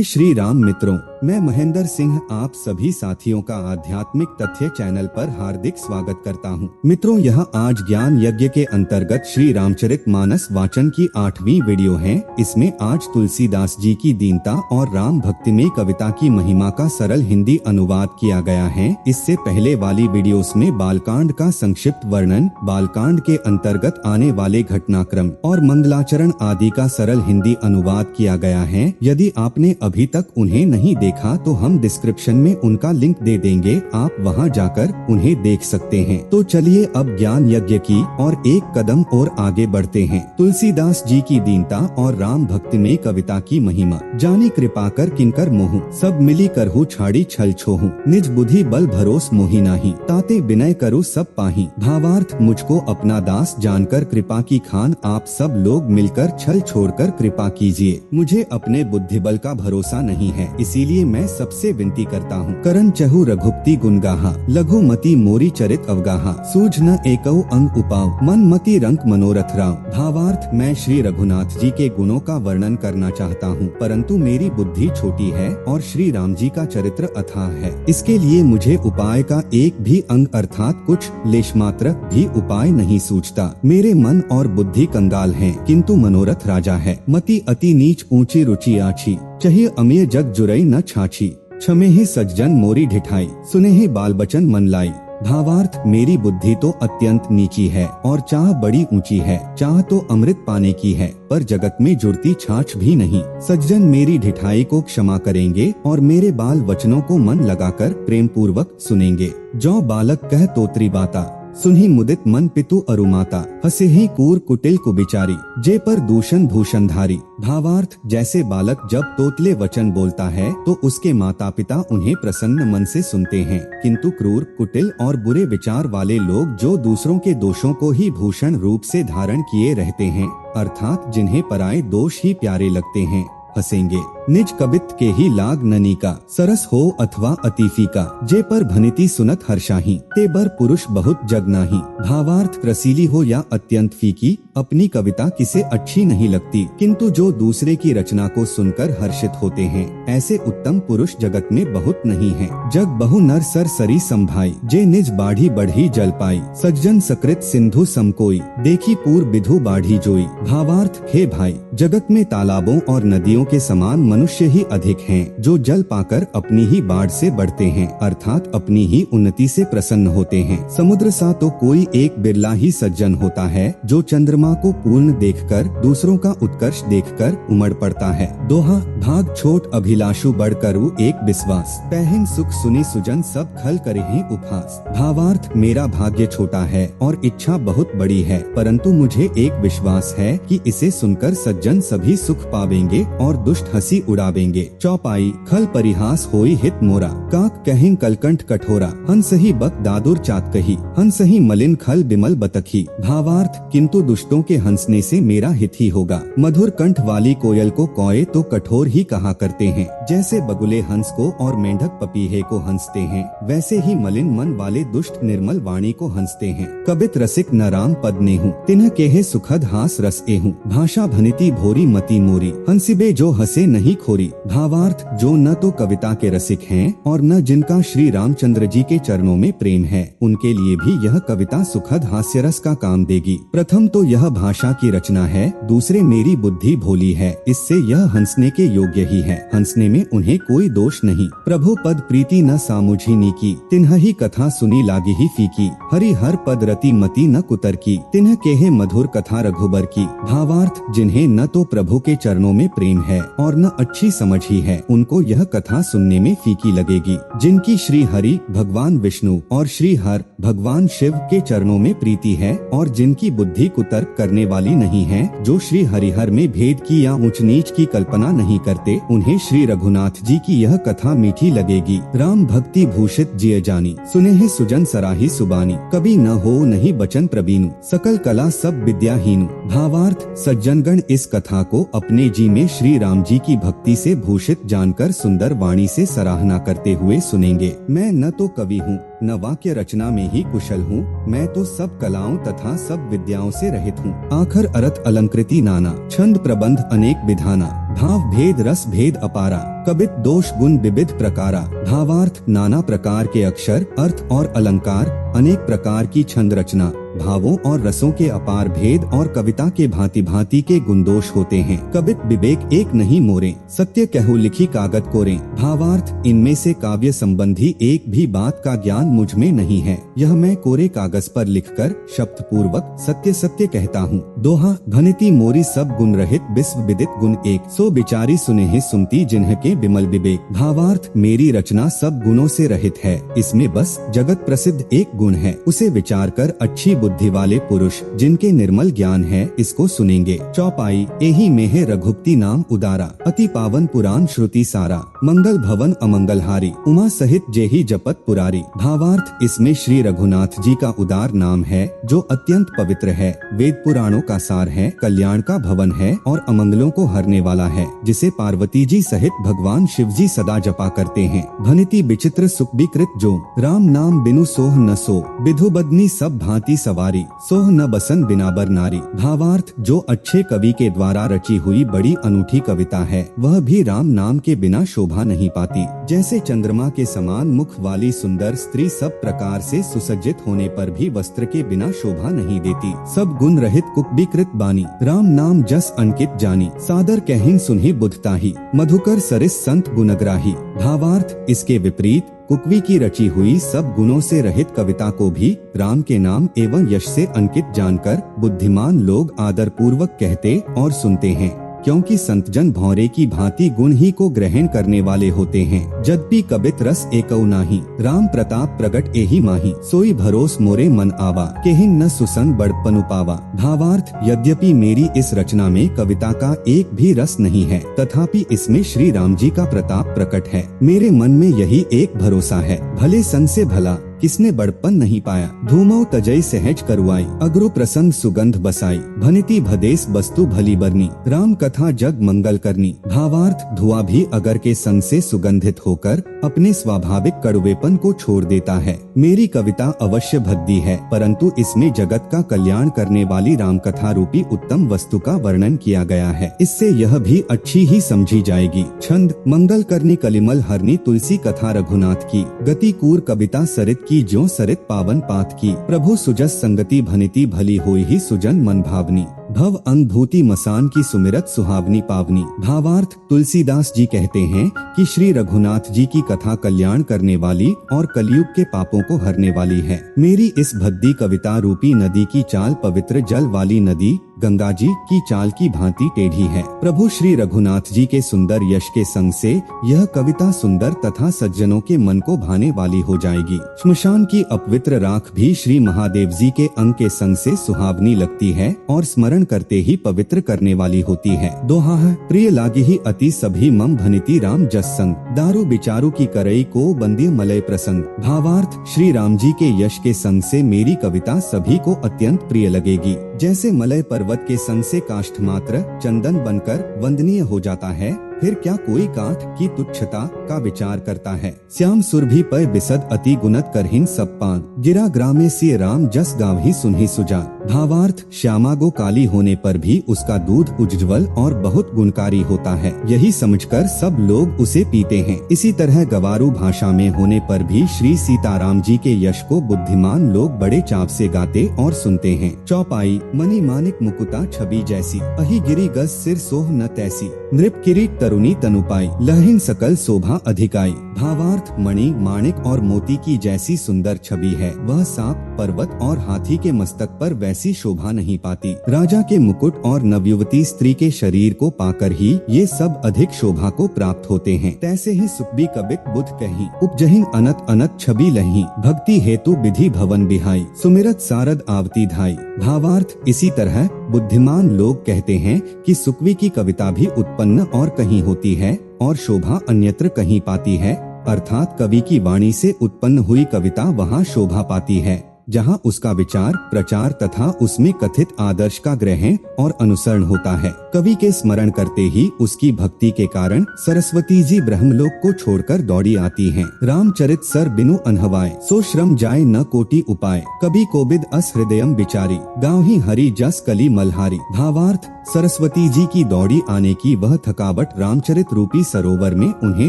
श्री राम मित्रों, मैं महेंद्र सिंह आप सभी साथियों का आध्यात्मिक तथ्य चैनल पर हार्दिक स्वागत करता हूं। मित्रों, यह आज ज्ञान यज्ञ के अंतर्गत श्री रामचरित मानस वाचन की 8वीं वीडियो है। इसमें आज तुलसीदास जी की दीनता और राम भक्ति में कविता की महिमा का सरल हिंदी अनुवाद किया गया है। इससे पहले वाली वीडियोस में बालकांड का संक्षिप्त वर्णन, बालकांड के अंतर्गत आने वाले घटनाक्रम और मंगलाचरण आदि का सरल हिंदी अनुवाद किया गया है। यदि आपने अभी तक उन्हें नहीं देखा तो हम डिस्क्रिप्शन में उनका लिंक दे देंगे, आप वहां जाकर उन्हें देख सकते हैं। तो चलिए अब ज्ञान यज्ञ की और एक कदम और आगे बढ़ते हैं। तुलसीदास जी की दीनता और राम भक्ति में कविता की महिमा। जानी कृपा कर किंकर मोहू, सब मिली करहु छाड़ी छल छोहू। निज बुद्धि बल भरोस मोहि नाही, ताते विनय करो सब पाही। भावार्थ, मुझको अपना दास जानकर कृपा की खान आप सब लोग मिलकर छल छोड़कर कृपा कीजिए। मुझे अपने बुद्धि बल का भरोसा नहीं है, इसीलिए मैं सबसे विनती करता हूँ। करण चहु रघुपति गुणगाहा, लघुमति मोरी चरित अवगाहा। सूझ न एकौ अंग उपाव, मन मति रंक मनोरथ राव। भावार्थ, मैं श्री रघुनाथ जी के गुणों का वर्णन करना चाहता हूँ, परंतु मेरी बुद्धि छोटी है और श्री राम जी का चरित्र अथाह है। इसके लिए मुझे उपाय का एक भी अंग अर्थात कुछ लेश मात्र भी उपाय नहीं सूझता। मेरे मन और बुद्धि कंगाल हैं, किंतु मनोरथ राजा है। मति अति नीच ऊंची रुचि आछी, चाहिए अमीय जग जुरई न छाछी। क्षमे ही सज्जन मोरी ढिठाई, सुने ही बाल बचन मन लाई। भावार्थ, मेरी बुद्धि तो अत्यंत नीची है और चाह बड़ी ऊंची है। चाह तो अमृत पाने की है, पर जगत में जुड़ती छाछ भी नहीं। सज्जन मेरी ढिठाई को क्षमा करेंगे और मेरे बाल वचनों को मन लगाकर प्रेम पूर्वक सुनेंगे। जो बालक कह तोत्री बाता, सुनहि मुदित मन पितु अरुमाता। हसे ही कूर कुटिल कुबिचारी, जे पर दूषण भूषण धारी। भावार्थ, जैसे बालक जब तोतले वचन बोलता है तो उसके माता पिता उन्हें प्रसन्न मन से सुनते हैं, किंतु क्रूर, कुटिल और बुरे विचार वाले लोग जो दूसरों के दोषों को ही भूषण रूप से धारण किए रहते हैं, अर्थात जिन्हें पराये दोष ही प्यारे लगते हैं, हंसेंगे। निज कबित के ही लाग ननिका, सरस हो अथवा अतिफी का। जे पर भनिति सुनत हर्षाही, ते बर पुरुष बहुत जग नाही। भावार्थ, रसीली हो या अत्यंत फीकी, अपनी कविता किसे अच्छी नहीं लगती, किंतु जो दूसरे की रचना को सुनकर हर्षित होते हैं, ऐसे उत्तम पुरुष जगत में बहुत नहीं है। जग बहु नर सर सरी संभाई, जे निज बाढ़ी बढ़ी जल पाई। सज्जन सकृत सिंधु समकोई, देखी पूर्व विधु बाढ़ी जोई। भावार्थ, हे भाई, जगत में तालाबों और नदियों के समान मनुष्य ही अधिक हैं, जो जल पाकर अपनी ही बाढ़ से बढ़ते हैं, अर्थात अपनी ही उन्नति से प्रसन्न होते हैं। समुद्र सा तो कोई एक बिरला ही सज्जन होता है, जो चंद्रमा को पूर्ण देखकर दूसरों का उत्कर्ष देखकर उमड़ पड़ता है। दोहा, भाग छोट अभिलाषु बढ़ करू एक विश्वास। पहन सुख सुनी सुजन सब खल करहि उपहास। भावार्थ, मेरा भाग्य छोटा है और इच्छा बहुत बड़ी है, परंतु मुझे एक विश्वास है कि इसे सुनकर सज्जन सभी सुख पावेंगे और दुष्ट हंसी उड़ावेंगे। चौपाई, खल परिहास होई हित मोरा। काक कहें कलकंठ कठोरा, हंस ही बक दादुर चात कही। हंस ही मलिन खल बिमल बतखी। भावार्थ, किंतु दुष्टों के हंसने से मेरा हित ही होगा। मधुर कंठ वाली कोयल को कौए तो कठोर ही कहा करते हैं। जैसे बगुले हंस को और मेंढक पपीहे को हंसते हैं, वैसे ही मलिन मन वाले दुष्ट निर्मल वाणी को हंसते हैं। कबित रसिक न राम पद नेहु, तिन्ह केहे सुखद हास रस एहु। भाषा भनिति भोरी मति मोरी, हंसिबे जो हंसे नहीं खोरी। भावार्थ, जो न तो कविता के रसिक हैं और न जिनका श्री रामचंद्र जी के चरणों में प्रेम है, उनके लिए भी यह कविता सुखद हास्य रस का काम देगी। प्रथम तो यह भाषा की रचना है, दूसरे मेरी बुद्धि भोली है, इससे यह हंसने के योग्य ही है। हंसने में उन्हें कोई दोष नहीं। प्रभु पद प्रीति न सामुझी नीकी, तिन्ह ही कथा सुनी लागी ही फीकी। हरि हर पद रति मति न कुतर की, तिन्ह केहे मधुर कथा रघुबर की। भावार्थ, जिन्हें न तो प्रभु के चरणों में प्रेम है और न अच्छी समझ ही है, उनको यह कथा सुनने में फीकी लगेगी। जिनकी श्री हरि भगवान विष्णु और श्री हर भगवान शिव के चरणों में प्रीति है और जिनकी बुद्धि कुतर्क करने वाली नहीं है, जो श्री हरिहर में भेद की या ऊंच नीच की कल्पना नहीं करते, उन्हें श्री रघुनाथ जी की यह कथा मीठी लगेगी। राम भक्ति भूषित जिय जानी, सुने ही सुजन सराही सुबानी। कभी न हो नहीं बचन प्रबीनु, सकल कला सब विद्याहीनु। भावार्थ, सज्जनगण इस कथा को अपने जी में श्री राम जी की भक्ति से भूषित जानकर सुंदर वाणी से सराहना करते हुए सुनेंगे। मैं न तो कवि हूँ, न वाक्य रचना में ही कुशल हूँ, मैं तो सब कलाओं तथा सब विद्याओं से रहित हूँ। आखर अर्थ अलंकृति नाना, छंद प्रबंध अनेक विधाना, भाव भेद रस भेद अपारा, कबित दोष गुण विविध प्रकारा। भावार्थ नाना प्रकार के अक्षर, अर्थ और अलंकार, अनेक प्रकार की छंद रचना, भावों और रसों के अपार भेद और कविता के भांति भांति के गुणदोष होते हैं। कबित विवेक एक नहीं मोरे, सत्य कहूँ लिखी कागज कोरे। भावार्थ इनमें से काव्य संबंधी एक भी बात का ज्ञान मुझ में नहीं है। यह मैं कोरे कागज पर लिखकर शब्द पूर्वक सत्य सत्य कहता हूँ। दोहा भनिति मोरी सब गुण रहित विश्व विदित गुण एक, सो बिचारी सुनेहि सुनती जिन्ह के विमल विवेक। भावार्थ मेरी रचना सब गुणों से रहित है, इसमें बस जगत प्रसिद्ध एक गुण है, उसे विचार कर अच्छी बुद्धि वाले पुरुष जिनके निर्मल ज्ञान है इसको सुनेंगे। चौपाई एही में है रघुपति नाम उदारा, अति पावन पुराण श्रुति सारा। मंगल भवन अमंगलहारी, उमा सहित जेहि जपत पुरारी। भावार्थ इसमें श्री रघुनाथ जी का उदार नाम है जो अत्यंत पवित्र है, वेद पुराणों का सार है, कल्याण का भवन है और अमंगलों को हरने वाला है, जिसे पार्वती जी सहित भगवान शिव जी सदा जपा करते हैं। भनिति विचित्र सुख विकृत जो, राम नाम बिनु सोह न सो, विधु बदनी सब भांति सवारी, सोह न बसन बिना बर नारी। भावार्थ जो अच्छे कवि के द्वारा रची हुई बड़ी अनूठी कविता है वह भी राम नाम के बिना शोभा नहीं पाती। जैसे चंद्रमा के समान मुख वाली सुंदर स्त्री सब प्रकार से सुसज्जित होने पर भी वस्त्र के बिना शोभा नहीं देती। सब गुण रहित कुकबीकृत बानी, राम नाम जस अंकित जानी, सादर कहिन सुनहि बुद्धताही, मधुकर सरिस संत गुणग्राही। भावार्थ इसके विपरीत कुकवी की रची हुई सब गुणों से रहित कविता को भी राम के नाम एवं यश से अंकित जानकर बुद्धिमान लोग आदर पूर्वक कहते और सुनते हैं, क्योंकि संतजन भौरे की भांति गुण ही को ग्रहण करने वाले होते हैं। जद्यपि कबित रस एकौ नाही, राम प्रताप प्रगट एहि माही, सोई भरोस मोरे मन आवा, केहिन न सुसन बड़पनु पावा। भावार्थ यद्यपि मेरी इस रचना में कविता का एक भी रस नहीं है, तथापि इसमें श्री राम जी का प्रताप प्रकट है। मेरे मन में यही एक भरोसा है, भले संग से भला किसने बड़पन नहीं पाया। धूमौ तजई सहज करुआई, अग्रु प्रसंग सुगंध बसाई, भनिति भदेस वस्तु भली बरनी, राम कथा जग मंगल करनी। भावार्थ धुआं भी अगर के संग से सुगंधित होकर अपने स्वाभाविक कड़वेपन को छोड़ देता है। मेरी कविता अवश्य भद्दी है, परंतु इसमें जगत का कल्याण करने वाली राम कथा रूपी उत्तम वस्तु का वर्णन किया गया है, इससे यह भी अच्छी ही समझी जाएगी। छंद मंगल करनी कलिमल हरनी, तुलसी कथा रघुनाथ की, गति कूर कविता सरित की ज्यों सरित पावन पात की, प्रभु सुजस संगति भनिति भली होई ही सुजन मन भावनी, भव अंगभूति मसान की सुमिरत सुहावनी पावनी। भावार्थ तुलसीदास जी कहते हैं कि श्री रघुनाथ जी की कथा कल्याण करने वाली और कलयुग के पापों को हरने वाली है। मेरी इस भद्दी कविता रूपी नदी की चाल पवित्र जल वाली नदी गंगा जी की चाल की भांति टेढ़ी है। प्रभु श्री रघुनाथ जी के सुंदर यश के संग से यह कविता सुंदर तथा सज्जनों के मन को भाने वाली हो जाएगी। श्मशान की अपवित्र राख भी श्री महादेव जी के अंग के संग से सुहावनी लगती है और स्मरण करते ही पवित्र करने वाली होती है। दोहा है प्रिय लागी ही अति सभी मम भनिति राम जस संग, दारू बिचारू की करई को बंदी मलय प्रसंग। भावार्थ श्री राम जी के यश के संग से मेरी कविता सभी को अत्यंत प्रिय लगेगी। जैसे मलय पर्वत के संग से काष्ठ मात्र चंदन बनकर वंदनीय हो जाता है, फिर क्या कोई काठ की तुच्छता का विचार करता है। श्याम सुरभि पर बिसद अति गुणत करहिन सब पान, गिरा ग्रामे सिय राम जस गावहि सुनहि सुजान। भावार्थ श्यामा गो काली होने पर भी उसका दूध उज्ज्वल और बहुत गुणकारी होता है, यही समझकर सब लोग उसे पीते हैं। इसी तरह गवारू भाषा में होने पर भी श्री सीताराम जी के यश को बुद्धिमान लोग बड़े चाव से गाते और सुनते हैं। चौपाई मणि मानिक मुकुता छवि जैसी, अहि गिरी गज सिर सोह न तैसी, नृप किरीट तरुणी तनुपाई, लहिन सकल शोभा अधिकाई। भावार्थ मणि माणिक और मोती की जैसी सुंदर छवि है, वह सांप पर्वत और हाथी के मस्तक पर वैसी शोभा नहीं पाती। राजा के मुकुट और नवयुवती स्त्री के शरीर को पाकर ही ये सब अधिक शोभा को प्राप्त होते हैं। तैसे ही सुखबी कबित बुध कहीं, उपजहिन अनत अनत छवि लही, भक्ति हेतु विधि भवन बिहाई, सुमिरत सारद आवती धाई। भावार्थ इसी तरह बुद्धिमान लोग कहते हैं कि सुकवी की कविता भी उत्पन्न और कहीं होती है और शोभा अन्यत्र कहीं पाती है, अर्थात कवि की वाणी से उत्पन्न हुई कविता वहाँ शोभा पाती है। जहां उसका विचार प्रचार तथा उसमें कथित आदर्श का ग्रहण और अनुसरण होता है। कवि के स्मरण करते ही उसकी भक्ति के कारण सरस्वती जी ब्रह्मलोक को छोड़कर दौड़ी आती हैं। रामचरित सर बिनु अनहवाए, सो श्रम जाय न कोटि उपाय, कभी कोबिद अस हृदयम बिचारी, गाँव ही हरि जस कली मल्हारी। भावार्थ, सरस्वती जी की दौड़ी आने की वह थकावट रामचरित रूपी सरोवर में उन्हें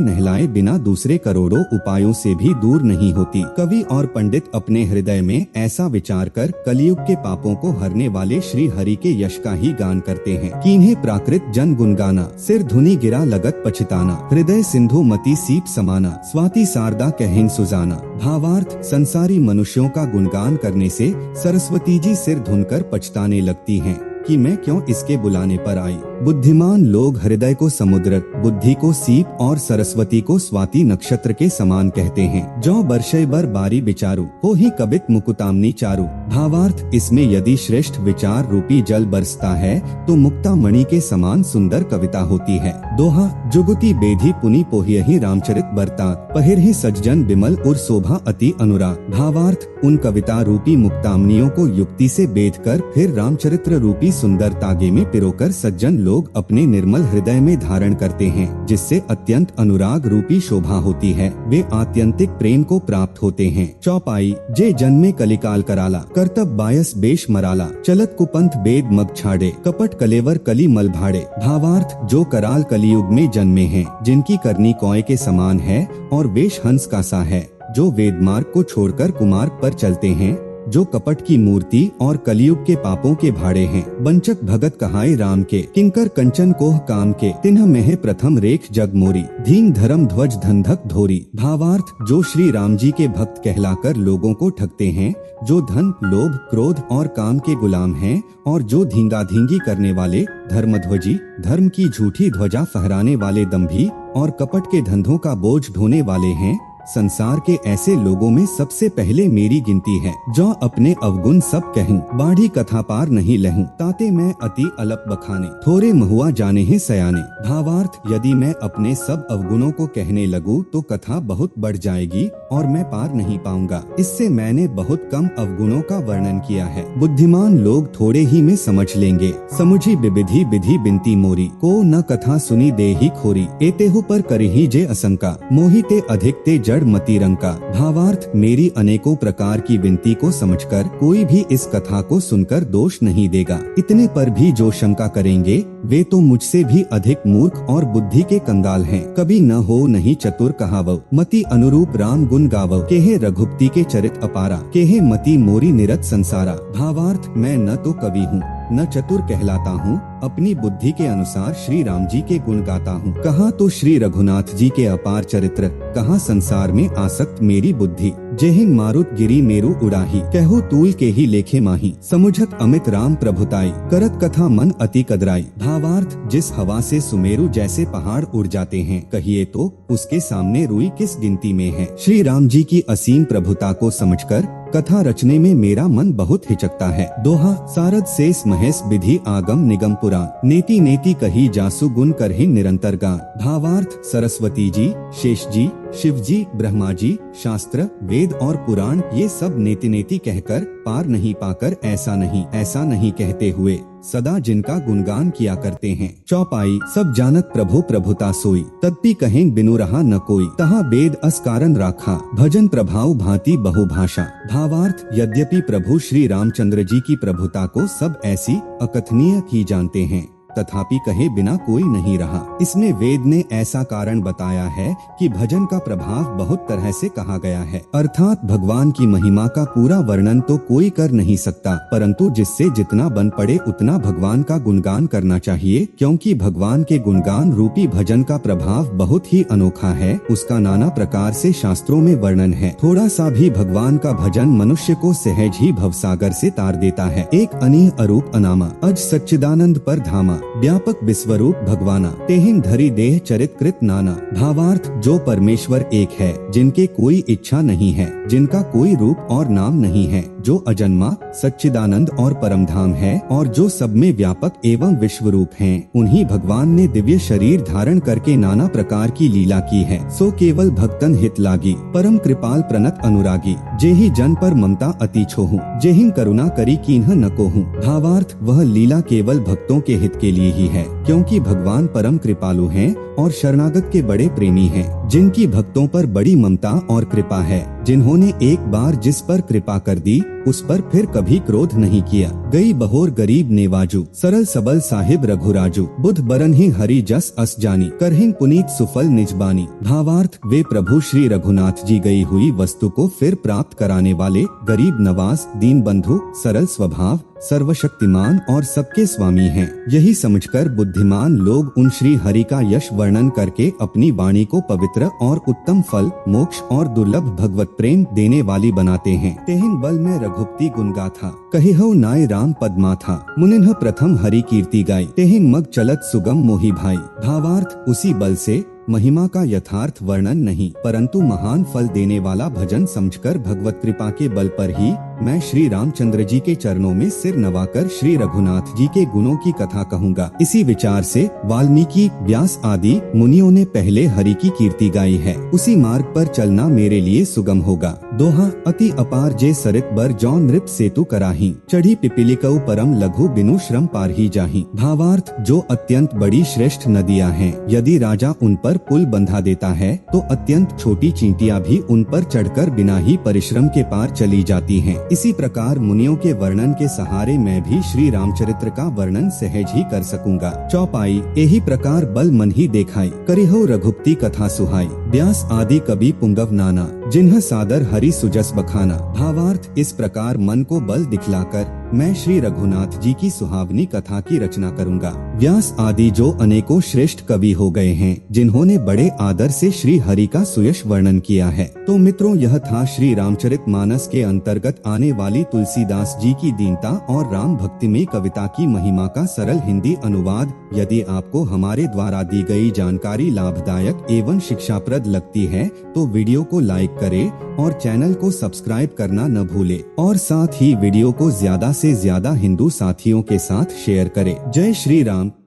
नहलाए बिना दूसरे करोड़ों उपायों से भी दूर नहीं होती। कवि और पंडित अपने हृदय में ऐसा विचार कर कलयुग के पापों को हरने वाले श्री हरि के यश का ही गान करते हैं कि इन्हें प्राकृत जन गुनगाना, सिर धुनी गिरा लगत पछताना, हृदय सिंधु मति सीप समाना, स्वाति शारदा कहिन सुजाना। भावार्थ, संसारी मनुष्यों का गुणगान करने से सरस्वती जी सिर धुनकर पछताने लगती हैं कि मैं क्यों इसके बुलाने पर आई। बुद्धिमान लोग हृदय को समुद्र, बुद्धि को सीप और सरस्वती को स्वाति नक्षत्र के समान कहते हैं। जो बरशे बर बारी विचारू, हो ही कबित मुकुतामनी चारू। भावार्थ, इसमें यदि श्रेष्ठ विचार रूपी जल बरसता है तो मुक्ता मणि के समान सुंदर कविता होती है। दोहा, जुगुती बेधी पुनि पोहियहि रामचरित बरता, पहिरहि सज्जन बिमल उर शोभा अति अनुराग। भावार्थ, उन कविता रूपी मुक्तामनियों को युक्ति से बेधकर फिर रामचरित्र रूपी सुंदर तागे में पिरोकर सज्जन लोग अपने निर्मल हृदय में धारण करते हैं, जिससे अत्यंत अनुराग रूपी शोभा होती है। वे आत्यंतिक प्रेम को प्राप्त होते हैं। चौपाई, जे जन्मे कलिकाल कराला, कर्तव्य बायस बेश मराला, चलत कुपंथ बेद मग छाड़े, कपट कलेवर कली मल भाड़े। भावार्थ, जो कराल कलियुग में जन्मे हैं, जिनकी करनी कौए के समान है और वेश हंस का सा है, जो वेद मार्ग को छोड़कर कुमार्ग पर चलते हैं, जो कपट की मूर्ति और कलयुग के पापों के भाड़े हैं। बंचक भगत कहाए राम के, किंकर कंचन कोह काम के, तिन्ह में प्रथम रेख जग मोरी, धीन धर्म ध्वज धंधक धोरी। भावार्थ, जो श्री राम जी के भक्त कहलाकर लोगों को ठगते हैं, जो धन लोभ क्रोध और काम के गुलाम हैं और जो धींगा धींगी करने वाले, धर्मध्वजी, धर्म की झूठी ध्वजा फहराने वाले दंभी और कपट के धंधों का बोझ ढोने वाले हैं, संसार के ऐसे लोगों में सबसे पहले मेरी गिनती है। जो अपने अवगुण सब कहूँ, बाढ़ी कथा पार नहीं लहूं, ताते मैं अति अलप बखाने, थोड़े महुआ जाने हैं सयाने। भावार्थ, यदि मैं अपने सब अवगुणों को कहने लगूं तो कथा बहुत बढ़ जाएगी और मैं पार नहीं पाऊंगा। इससे मैंने बहुत कम अवगुणों का वर्णन किया है। बुद्धिमान लोग थोड़े ही में समझ लेंगे। समुझी विविधि विधि बिनती मोरी, को न कथा सुनी दे ही खोरी, एतेहु पर करही जे असंका, मोहिते अधिक ते जड़ मती रंका। भावार्थ, मेरी अनेकों प्रकार की विनती को समझकर कोई भी इस कथा को सुनकर दोष नहीं देगा। इतने पर भी जो शंका करेंगे वे तो मुझसे भी अधिक मूर्ख और बुद्धि के कंगाल हैं। कभी न हो नहीं चतुर कहावो, मति अनुरूप राम गुण गावो, केहे रघुपति के चरित अपारा, केहे मति मोरी निरत संसारा। भावार्थ, मैं न तो कवि हूँ न चतुर कहलाता हूँ, अपनी बुद्धि के अनुसार श्री राम जी के गुण गाता हूँ। कहाँ तो श्री रघुनाथ जी के अपार चरित्र, कहाँ संसार में आसक्त मेरी बुद्धि। जेहिन मारुत गिरी मेरु उड़ाही, कहु तूल के ही लेखे माही, समुझत अमित राम प्रभुताई, करत कथा मन अति कदराई। भावार्थ, जिस हवा से सुमेरु जैसे पहाड़ उड़ जाते हैं, कहिए तो उसके सामने रुई किस गिनती में है। श्री राम जी की असीम प्रभुता को समझकर कथा रचने में मेरा मन बहुत हिचकता है। दोहा, सारद शेष महेश विधि आगम निगम पुराण, नेति नेति कही जासु गुण करहि निरंतर गान। भावार्थ, सरस्वती जी, शेष जी, शिव जी, ब्रह्मा जी, शास्त्र, वेद और पुराण ये सब नेति नेति कहकर पार नहीं पाकर ऐसा नहीं कहते हुए सदा जिनका गुणगान किया करते हैं। चौपाई, सब जानत प्रभु प्रभुता सोई, तत्पि कहें बिनु रहा न कोई, तहाँ वेद अस कारण राखा, भजन प्रभाव भांति बहुभाषा। भावार्थ, यद्यपि प्रभु श्री रामचंद्र जी की प्रभुता को सब ऐसी अकथनीय ही जानते हैं, तथापि कहे बिना कोई नहीं रहा। इसमें वेद ने ऐसा कारण बताया है कि भजन का प्रभाव बहुत तरह से कहा गया है, अर्थात भगवान की महिमा का पूरा वर्णन तो कोई कर नहीं सकता, परंतु जिससे जितना बन पड़े उतना भगवान का गुणगान करना चाहिए, क्योंकि भगवान के गुणगान रूपी भजन का प्रभाव बहुत ही अनोखा है। उसका नाना प्रकार से शास्त्रों में वर्णन है। थोड़ा सा भी भगवान का भजन मनुष्य को सहज ही भवसागर से तार देता है। एक अनीह अरूप अनामा, अज सच्चिदानंद पर धामा, व्यापक विश्वरूप भगवाना, तेहिन धरी देह चरित कृत नाना। भावार्थ, जो परमेश्वर एक है, जिनके कोई इच्छा नहीं है, जिनका कोई रूप और नाम नहीं है, जो अजन्मा, सच्चिदानंद और परमधाम है, और जो सब में व्यापक एवं विश्वरूप हैं, उन्हीं भगवान ने दिव्य शरीर धारण करके नाना प्रकार की लीला की है। सो केवल भक्तन हित लागी, परम कृपाल प्रणत अनुरागी। जेहि जन पर ममता अति छोहू, जेहिन करुणा करी कीन्ह न कोहू। भावार्थ, वह लीला केवल भक्तों के हित के लिए ही है, क्योंकि भगवान परम कृपालु हैं और शरणागत के बड़े प्रेमी हैं, जिनकी भक्तों पर बड़ी ममता और कृपा है, जिन्होंने एक बार जिस पर कृपा कर दी उस पर फिर कभी क्रोध नहीं किया। गई बहोर गरीब नेवाजू, सरल सबल साहिब रघुराजू। बुध बरन ही हरि जस अस जानी, करहिन पुनीत सुफल निजबानी। भावार्थ, वे प्रभु श्री रघुनाथ जी गई हुई वस्तु को फिर प्राप्त कराने वाले, गरीब नवाज, दीन बंधु, सरल स्वभाव, सर्वशक्तिमान और सबके स्वामी हैं। यही समझकर बुद्धिमान लोग उन श्री हरि का यश वर्णन करके अपनी वाणी को पवित्र और उत्तम फल, मोक्ष और दुर्लभ भगवत प्रेम देने वाली बनाते हैं। तेहिन बल में रघुपति गुण गाथा, कहिहउ नाय राम पद्मा था। मुनिन्ह प्रथम हरि कीर्ति गाई, तेहिन मग चलत सुगम मोहि भाई। भावार्थ, उसी बल से महिमा का यथार्थ वर्णन नहीं, परंतु महान फल देने वाला भजन समझकर भगवत कृपा के बल पर ही मैं श्री रामचंद्र जी के चरणों में सिर नवाकर श्री रघुनाथ जी के गुणों की कथा कहूँगा। इसी विचार से वाल्मीकि, व्यास आदि मुनियों ने पहले हरि की कीर्ति गाई है। उसी मार्ग पर चलना मेरे लिए सुगम होगा। दोहा, अति अपार जे सरित बर जौन नृप सेतु कराही, चढ़ी पिपीलिकऊ परम लघु बिनु श्रम पार ही जाही। भावार्थ, जो अत्यंत बड़ी श्रेष्ठ नदियाँ हैं, यदि राजा उन पर पुल बंधा देता है तो अत्यंत छोटी चींटियां भी उन पर चढ़कर बिना ही परिश्रम के पार चली जाती हैं। इसी प्रकार मुनियों के वर्णन के सहारे मैं भी श्री रामचरित्र का वर्णन सहज ही कर सकूंगा। चौपाई, यही प्रकार बल मन ही देखाई, करिहउ रघुपति कथा सुहाई। व्यास आदि कवि पुंगव नाना, जिन्ह सादर हरि सुजस बखाना। भावार्थ, इस प्रकार मन को बल दिखलाकर मैं श्री रघुनाथ जी की सुहावनी कथा की रचना करूंगा। व्यास आदि जो अनेकों श्रेष्ठ कवि हो गए हैं, जिन्होंने बड़े आदर से श्री हरि का सुयश वर्णन किया है। तो मित्रों, यह था श्री रामचरितमानस के अंतर्गत आने वाली तुलसीदास जी की दीनता और राम भक्ति में कविता की महिमा का सरल हिंदी अनुवाद। यदि आपको हमारे द्वारा दी गई जानकारी लाभदायक एवं शिक्षाप्रद लगती है तो वीडियो को लाइक करें और चैनल को सब्सक्राइब करना न भूले, और साथ ही वीडियो को ज्यादा से ज्यादा हिंदू साथियों के साथ शेयर करें। जय श्री राम।